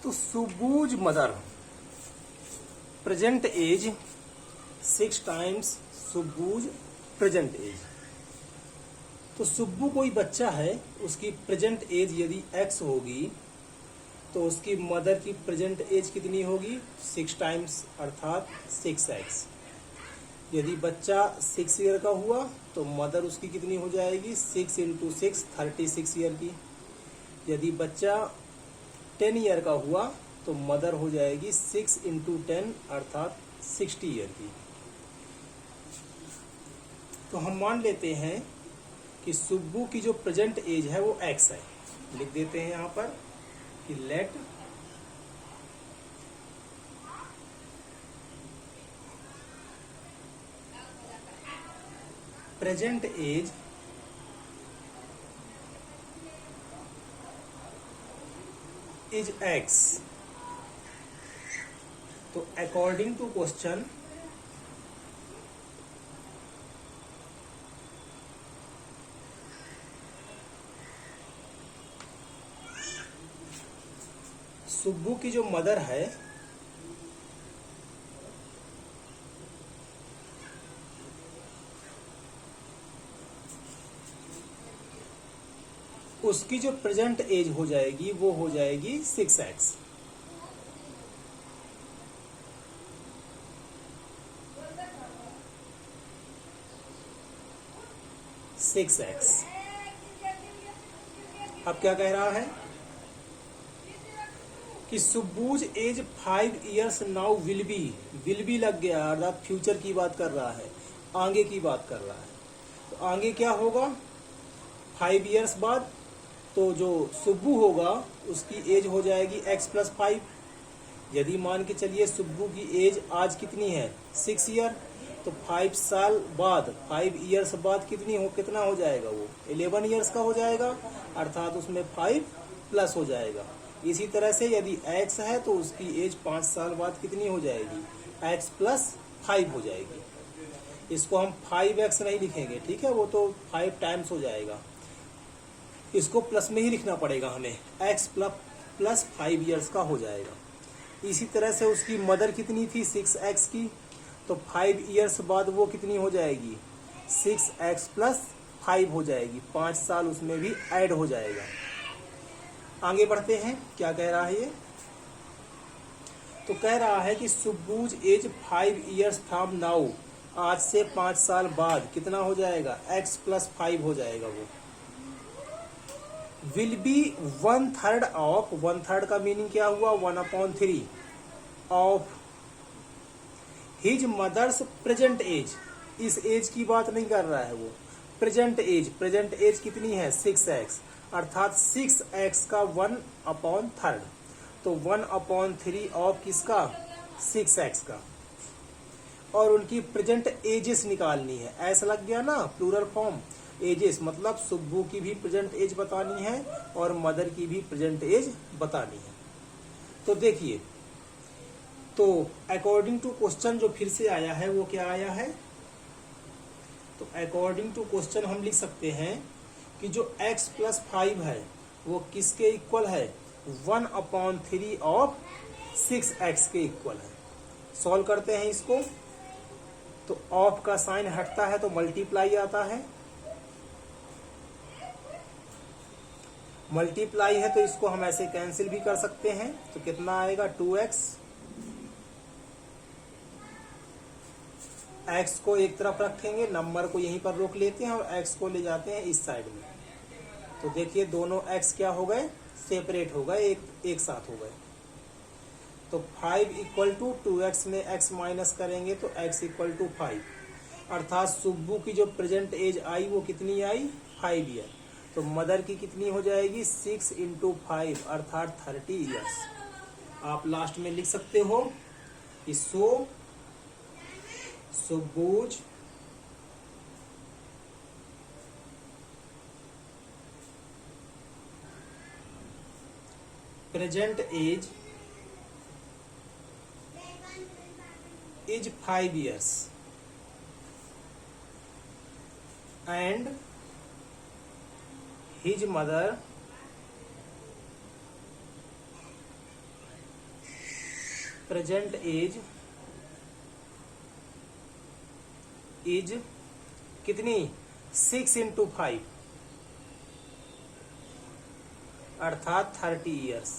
तो Subbu's mother present age 6 times Subbu's present age. तो सुब्बू कोई बच्चा है, उसकी प्रेजेंट एज यदि x होगी तो उसकी मदर की प्रेजेंट एज कितनी होगी 6 टाइम्स अर्थात 6x। यदि बच्चा 6 ईयर का हुआ तो मदर उसकी कितनी हो जाएगी 6 इंटू 6 36 ईयर की। यदि बच्चा 10 ईयर का हुआ तो मदर हो जाएगी 6 इंटू 10 अर्थात 60 ईयर की। तो हम मान लेते हैं कि सुब्बू की जो प्रेजेंट एज है वो x है। लिख देते हैं यहां पर कि let present age is x। तो अकॉर्डिंग टू क्वेश्चन सुब्बू की जो मदर है उसकी जो प्रेजेंट एज हो जाएगी वो हो जाएगी 6x। अब क्या कह रहा है कि Subbu's age 5 years now will be लग गया अर्थात फ्यूचर की बात कर रहा है, आगे की बात कर रहा है। तो आगे क्या होगा 5 ईयर्स बाद, तो जो सुब्बू होगा उसकी एज हो जाएगी x प्लस 5। यदि मान के चलिए सुब्बू की एज आज कितनी है 6 ईयर, तो 5 साल बाद 5 ईयर्स बाद कितना हो जाएगा वो 11 ईयर्स का हो जाएगा अर्थात उसमें 5 प्लस हो जाएगा। इसी तरह से यदि x है तो उसकी एज 5 साल बाद कितनी हो जाएगी x प्लस 5 हो जाएगी। इसको हम 5x नहीं लिखेंगे, ठीक है, वो तो 5 टाइम्स हो जाएगा, इसको प्लस में ही लिखना पड़ेगा हमें, x प्लस 5 ईयर्स का हो जाएगा। इसी तरह से उसकी मदर कितनी थी 6x की, तो 5 ईयर्स बाद वो कितनी हो जाएगी 6x प्लस 5 हो जाएगी, 5 साल उसमें भी ऐड हो जाएगा। आगे बढ़ते हैं, क्या कह रहा है ये, तो कह रहा है कि Subbu's age 5 years from now, आज से 5 साल बाद कितना हो जाएगा x प्लस 5 हो जाएगा। वो विल बी 1/3 ऑफ, 1/3 का मीनिंग क्या हुआ 1/3 of his mother's present age. इस एज की बात नहीं कर रहा है वो, प्रेजेंट एज कितनी है 6x अर्थात 6x का 1/3, तो 1/3 ऑफ किसका 6x का। और उनकी प्रेजेंट एजेस निकालनी है, ऐसा लग गया ना प्लूरल फॉर्म एजेस, मतलब सुब्बू की भी प्रेजेंट एज बतानी है और मदर की भी प्रेजेंट एज बतानी है। तो देखिए, तो अकॉर्डिंग टू क्वेश्चन जो फिर से आया है वो क्या आया है, तो अकॉर्डिंग टू क्वेश्चन हम लिख सकते हैं कि जो x प्लस 5 है वो किसके इक्वल है 1/3 ऑफ 6x के इक्वल है। सॉल्व करते हैं इसको, तो ऑफ का साइन हटता है तो मल्टीप्लाई आता है, मल्टीप्लाई है तो इसको हम ऐसे कैंसिल भी कर सकते हैं, तो कितना आएगा 2x। x को एक तरफ रखेंगे, नंबर को यहीं पर रोक लेते हैं और x को ले जाते हैं इस साइड में। तो देखिए दोनों x क्या हो गए सेपरेट हो गए, एक साथ हो गए। तो 5 इक्वल टू 2x में x माइनस करेंगे तो x इक्वल टू 5, अर्थात सुब्बू की जो प्रेजेंट एज आई वो कितनी आई 5 ईयर। तो मदर की कितनी हो जाएगी 6 इंटू 5 अर्थात 30 ईयर्स। आप लास्ट में लिख सकते हो कि Subbu's present age is 5 years and his mother present age is कितनी 6 into 5 अर्थात 30 ईयर्स।